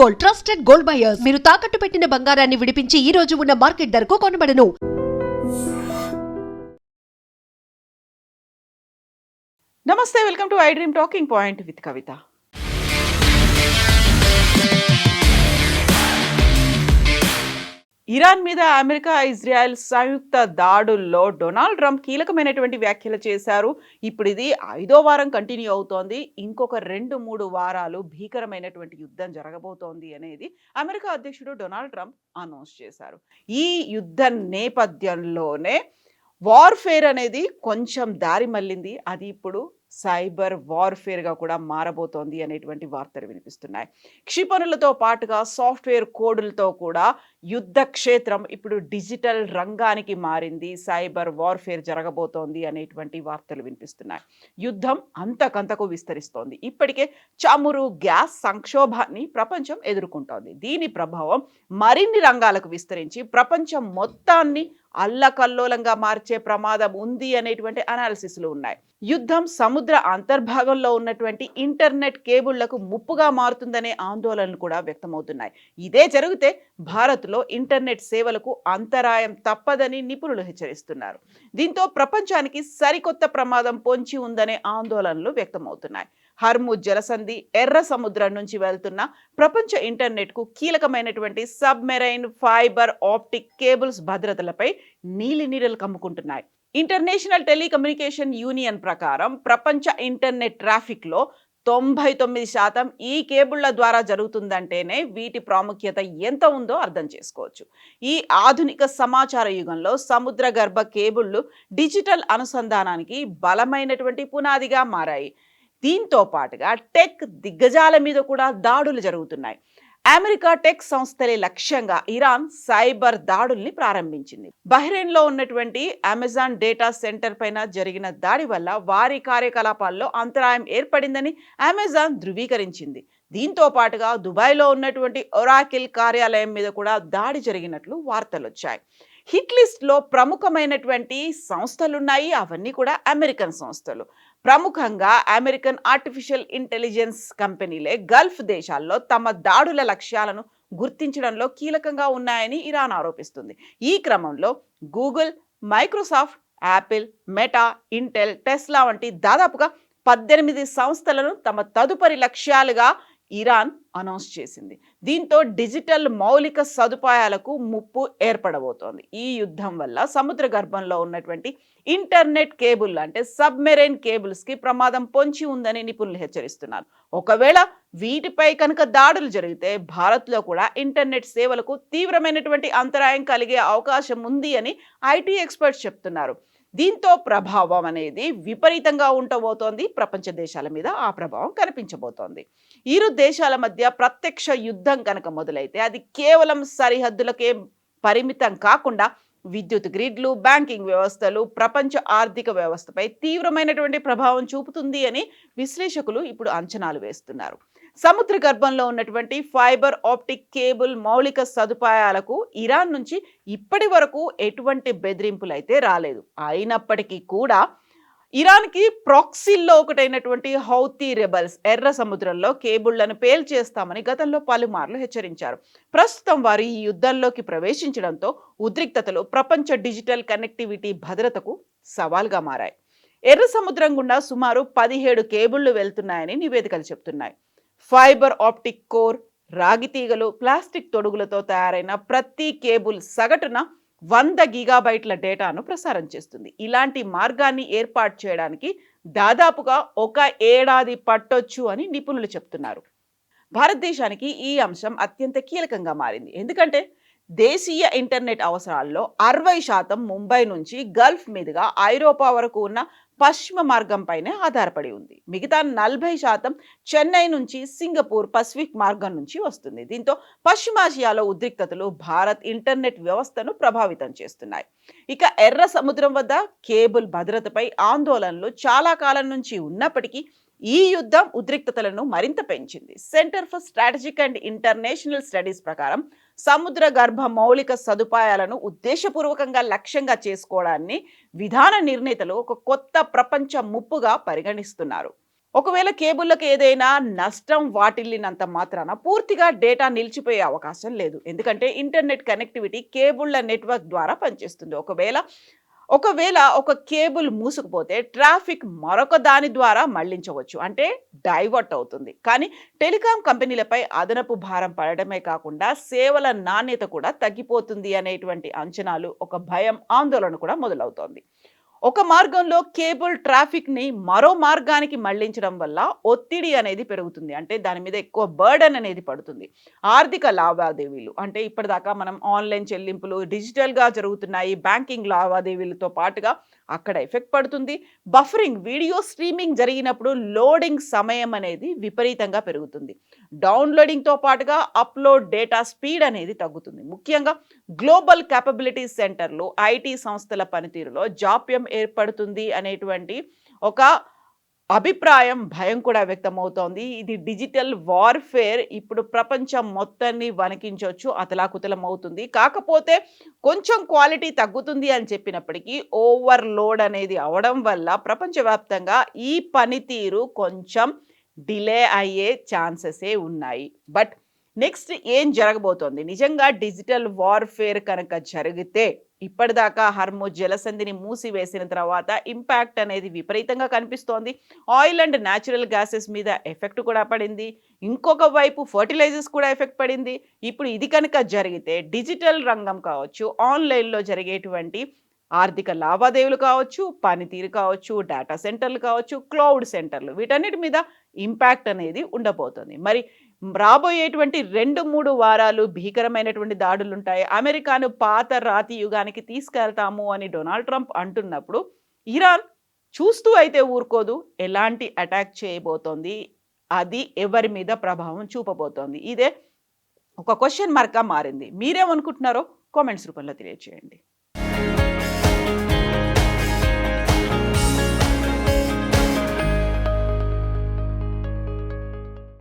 Gold, trusted gold buyers. మీరు తాకట్టు పెట్టిన బంగారాన్ని విడిపించి ఈ రోజు ఉన్న మార్కెట్ ధరకు కొనబడను. నమస్తే, welcome to I dream talking point with Kavitha. Iran మీద అమెరికా, ఇజ్రాయెల్ సంయుక్త దాడుల్లో డొనాల్డ్ ట్రంప్ కీలకమైనటువంటి వ్యాఖ్యలు చేశారు. ఇప్పుడు ఇది 5వ వారం కంటిన్యూ అవుతోంది. ఇంకొక 2-3 వారాలు భీకరమైనటువంటి యుద్ధం జరగబోతోంది అనేది అమెరికా అధ్యక్షుడు డొనాల్డ్ ట్రంప్ అనౌన్స్ చేశారు. ఈ యుద్ధ నేపథ్యంలోనే వార్ఫేర్ అనేది కొంచెం దారి మళ్ళింది. అది ఇప్పుడు సైబర్ వార్ఫేర్గా కూడా మారబోతోంది అనేటువంటి వార్తలు వినిపిస్తున్నాయి. క్షిపణులతో పాటుగా సాఫ్ట్వేర్ కోడులతో కూడా యుద్ధ క్షేత్రం ఇప్పుడు డిజిటల్ రంగానికి మారింది. సైబర్ వార్ఫేర్ జరగబోతోంది అనేటువంటి వార్తలు వినిపిస్తున్నాయి. యుద్ధం అంతకంతకు విస్తరిస్తోంది. ఇప్పటికే చమురు, గ్యాస్ సంక్షోభాన్ని ప్రపంచం ఎదుర్కొంటోంది. దీని ప్రభావం మరిన్ని రంగాలకు విస్తరించి ప్రపంచం మొత్తాన్ని అల్లకల్లోలంగా మార్చే ప్రమాదం ఉంది అనేటువంటి అనాలిసిస్లు ఉన్నాయి. యుద్ధం సముద్ర అంతర్భాగంలో ఉన్నటువంటి ఇంటర్నెట్ కేబుళ్లకు ముప్పుగా మారుతుందనే ఆందోళనలు కూడా వ్యక్తమవుతున్నాయి. ఇదే జరిగితే భారత్లో ఇంటర్నెట్ సేవలకు అంతరాయం తప్పదని నిపుణులు హెచ్చరిస్తున్నారు. దీంతో ప్రపంచానికి సరికొత్త ప్రమాదం పొంచి ఉందనే ఆందోళనలు వ్యక్తమవుతున్నాయి. హర్ముజ్ జలసంధి, ఎర్ర సముద్రం నుంచి వెళ్తున్న ప్రపంచ ఇంటర్నెట్కు కీలకమైనటువంటి సబ్మెరైన్ ఫైబర్ ఆప్టిక్ కేబుల్స్ భద్రతలపై నీలినీడలు కమ్ముకుంటున్నాయి. ఇంటర్నేషనల్ టెలికమ్యూనికేషన్ యూనియన్ ప్రకారం ప్రపంచ ఇంటర్నెట్ ట్రాఫిక్లో 99% ఈ కేబుళ్ల ద్వారా జరుగుతుందంటేనే వీటి ప్రాముఖ్యత ఎంత ఉందో అర్థం చేసుకోవచ్చు. ఈ ఆధునిక సమాచార యుగంలో సముద్ర గర్భ కేబుళ్లు డిజిటల్ అనుసంధానానికి బలమైనటువంటి పునాదిగా మారాయి. దీంతో పాటుగా టెక్ దిగ్గజాల మీద కూడా దాడులు జరుగుతున్నాయి. అమెరికా టెక్ సంస్థలే లక్ష్యంగా ఇరాన్ సైబర్ దాడుల్ని ప్రారంభించింది. బహ్రెయిన్లో ఉన్నటువంటి అమెజాన్ డేటా సెంటర్ పైన జరిగిన దాడి వల్ల వారి కార్యకలాపాల్లో అంతరాయం ఏర్పడిందని అమెజాన్ ధృవీకరించింది. దీంతో పాటుగా దుబాయ్లో ఉన్నటువంటి ఒరాకిల్ కార్యాలయం మీద కూడా దాడి జరిగినట్లు వార్తలు వచ్చాయి. హిట్ లిస్ట్లో ప్రముఖమైనటువంటి సంస్థలున్నాయి. అవన్నీ కూడా అమెరికన్ సంస్థలు. ప్రముఖంగా అమెరికన్ ఆర్టిఫిషియల్ ఇంటెలిజెన్స్ కంపెనీలే గల్ఫ్ దేశాల్లో తమ దాడుల లక్ష్యాలను గుర్తించడంలో కీలకంగా ఉన్నాయని ఇరాన్ ఆరోపిస్తుంది. ఈ క్రమంలో Google, Microsoft, Apple, meta, Intel, Tesla వంటి దాదాపుగా 18 సంస్థలను తమ తదుపరి లక్ష్యాలుగా ఇరాన్ అనౌన్స్ చేసింది. దీంతో డిజిటల్ మౌలిక సదుపాయాలకు ముప్పు ఏర్పడబోతోంది. ఈ యుద్ధం వల్ల సముద్ర గర్భంలో ఉన్నటువంటి ఇంటర్నెట్ కేబుల్ అంటే సబ్మెరైన్ కేబుల్స్కి ప్రమాదం పొంచి ఉందని నిపుణులు హెచ్చరిస్తున్నారు. ఒకవేళ వీటిపై కనుక దాడులు జరిగితే భారత్లో కూడా ఇంటర్నెట్ సేవలకు తీవ్రమైనటువంటి అంతరాయం కలిగే అవకాశం ఉంది అని ఐటీ ఎక్స్పర్ట్స్ చెప్తున్నారు. దీంతో ప్రభావం అనేది విపరీతంగా ఉండబోతోంది. ప్రపంచ దేశాల మీద ఆ ప్రభావం కనిపించబోతోంది. ఇరు దేశాల మధ్య ప్రత్యక్ష యుద్ధం కనుక మొదలైతే అది కేవలం సరిహద్దులకే పరిమితం కాకుండా విద్యుత్ గ్రిడ్లు, బ్యాంకింగ్ వ్యవస్థలు, ప్రపంచ ఆర్థిక వ్యవస్థపై తీవ్రమైనటువంటి ప్రభావం చూపుతుంది అని విశ్లేషకులు ఇప్పుడు అంచనాలు వేస్తున్నారు. సముద్ర గర్భంలో ఉన్నటువంటి ఫైబర్ ఆప్టిక్ కేబుల్ మౌలిక సదుపాయాలకు ఇరాన్ నుంచి ఇప్పటి వరకు ఎటువంటి బెదిరింపులు అయితే రాలేదు. అయినప్పటికీ కూడా ఇరాన్కి ప్రాక్సీల్లో ఒకటైనటువంటి హౌతీ రెబల్స్ ఎర్ర సముద్రంలో కేబుళ్లను పేల్చేస్తామని గతంలో పలుమార్లు హెచ్చరించారు. ప్రస్తుతం వారు ఈ యుద్ధంలోకి ప్రవేశించడంతో ఉద్రిక్తతలు ప్రపంచ డిజిటల్ కనెక్టివిటీ భద్రతకు సవాల్గా మారాయి. ఎర్ర సముద్రం గుండా సుమారు 17 కేబుళ్లు వెళ్తున్నాయని నివేదికలు చెప్తున్నాయి. ఫైబర్ ఆప్టిక్ కోర్, రాగి తీగలు, ప్లాస్టిక్ తొడుగులతో తయారైన ప్రతి కేబుల్ సగటున 100 గిగాబైట్ల డేటాను ప్రసారం చేస్తుంది. ఇలాంటి మార్గాన్ని ఏర్పాటు చేయడానికి దాదాపుగా 1 ఏడాది పట్టొచ్చు అని నిపుణులు చెప్తున్నారు. భారతదేశానికి ఈ అంశం అత్యంత కీలకంగా మారింది. ఎందుకంటే దేశీయ ఇంటర్నెట్ అవసరాల్లో 60% ముంబై నుంచి గల్ఫ్ మీదుగా ఐరోపా వరకు ఉన్న పశ్చిమ మార్గం పైనే ఆధారపడి ఉంది. మిగతా 40% చెన్నై నుంచి సింగపూర్ పసిఫిక్ మార్గం నుంచి వస్తుంది. దీంతో పశ్చిమాసియాలో ఉద్రిక్తతలు భారత్ ఇంటర్నెట్ వ్యవస్థను ప్రభావితం చేస్తున్నాయి. ఇక ఎర్ర సముద్రం వద్ద కేబుల్ భద్రతపై ఆందోళనలు చాలా కాలం నుంచి ఉన్నప్పటికీ ఈ యుద్ధం ఉద్రిక్తతలను మరింత పెంచింది. Centre for strategic and international studies ప్రకారం సముద్ర గర్భ మౌలిక సదుపాయాలను ఉద్దేశపూర్వకంగా లక్ష్యంగా చేసుకోవడాన్ని విధాన నిర్ణేతలు ఒక కొత్త ప్రపంచ ముప్పుగా పరిగణిస్తున్నారు. ఒకవేళ కేబుల్‌లకు ఏదైనా నష్టం వాటిల్లినంత మాత్రాన పూర్తిగా డేటా నిలిచిపోయే అవకాశం లేదు. ఎందుకంటే ఇంటర్నెట్ కనెక్టివిటీ కేబుళ్ల నెట్వర్క్ ద్వారా పనిచేస్తుంది. ఒకవేళ ఒక కేబుల్ మూసుకుపోతే ట్రాఫిక్ మరొక దాని ద్వారా మళ్లించవచ్చు. అంటే డైవర్ట్ అవుతుంది. కానీ టెలికాం కంపెనీలపై అదనపు భారం పడడమే కాకుండా సేవల నాణ్యత కూడా తగ్గిపోతుంది అనేటువంటి అంచనాలు, ఒక భయం, ఆందోళన కూడా మొదలవుతోంది. ఒక మార్గంలో కేబుల్ ట్రాఫిక్‌ని మరో మార్గానికి మళ్లించడం వల్ల ఒత్తిడి అనేది పెరుగుతుంది. అంటే దాని మీద ఎక్కువ బర్డెన్ అనేది పడుతుంది. ఆర్థిక లావాదేవీలు అంటే ఇప్పటిదాకా మనం ఆన్‌లైన్ చెల్లింపులు డిజిటల్‌గా జరుగుతున్నాయి. బ్యాంకింగ్ లావాదేవీలతో పాటుగా అక్కడ ఎఫెక్ట్ పడుతుంది. బఫరింగ్ వీడియో స్ట్రీమింగ్ జరిగినప్పుడు లోడింగ్ సమయం అనేది విపరీతంగా పెరుగుతుంది. డౌన్‌లోడింగ్‌తో పాటుగా అప్‌లోడ్ డేటా స్పీడ్ అనేది తగ్గుతుంది. ముఖ్యంగా గ్లోబల్ కేపబిలిటీ సెంటర్‌లు, ఐటీ సంస్థల పనితీరులో జాప్యం ఏర్పడుతుంది అనేటువంటి ఒక అభిప్రాయం, భయం కూడా వ్యక్తమవుతోంది. ఇది డిజిటల్ వార్‌ఫేర్ ఇప్పుడు ప్రపంచం మొత్తాన్ని వణికించొచ్చు, అతలాకుతలమవుతుంది. కాకపోతే కొంచెం క్వాలిటీ తగ్గుతుంది అని చెప్పినప్పటికీ ఓవర్‌లోడ్ అనేది అవ్వడం వల్ల ప్రపంచవ్యాప్తంగా ఈ పనితీరు కొంచెం డిలే అయ్యే ఛాన్సెసే ఉన్నాయి. బట్ నెక్స్ట్ ఏం జరగబోతోంది? నిజంగా డిజిటల్ వార్‌ఫేర్ కనుక జరిగితే ఇప్పటిదాకా హర్ముజ్ జలసంధిని మూసివేసిన తర్వాత ఇంపాక్ట్ అనేది విపరీతంగా కనిపిస్తోంది. ఆయిల్ అండ్ న్యాచురల్ గ్యాసెస్ మీద ఎఫెక్ట్ కూడా పడింది. ఇంకొక వైపు ఫర్టిలైజర్స్ కూడా ఎఫెక్ట్ పడింది. ఇప్పుడు ఇది కనుక జరిగితే డిజిటల్ రంగం కావచ్చు, ఆన్‌లైన్‌లో జరిగేటువంటి ఆర్థిక లావాదేవీలు కావచ్చు, పనితీరు కావచ్చు, డేటా సెంటర్లు కావచ్చు, క్లౌడ్ సెంటర్లు వీటన్నిటి మీద ఇంపాక్ట్ అనేది ఉండబోతుంది. మరి రాబోయేటువంటి 2-3 వారాలు భీకరమైనటువంటి దాడులుంటాయి. అమెరికాను పాత రాతి యుగానికి తీసుకెళ్తాము అని డొనాల్డ్ ట్రంప్ అంటున్నప్పుడు, ఇరాన్ చూస్తూ అయితే ఊరుకోదు. ఎలాంటి అటాక్ చేయబోతోంది? అది ఎవరి మీద ప్రభావం చూపబోతోంది? ఇదే ఒక క్వెషన్ మార్క్‌గా మారింది. మీరేమనుకుంటున్నారో కామెంట్స్ రూపంలో తెలియజేయండి.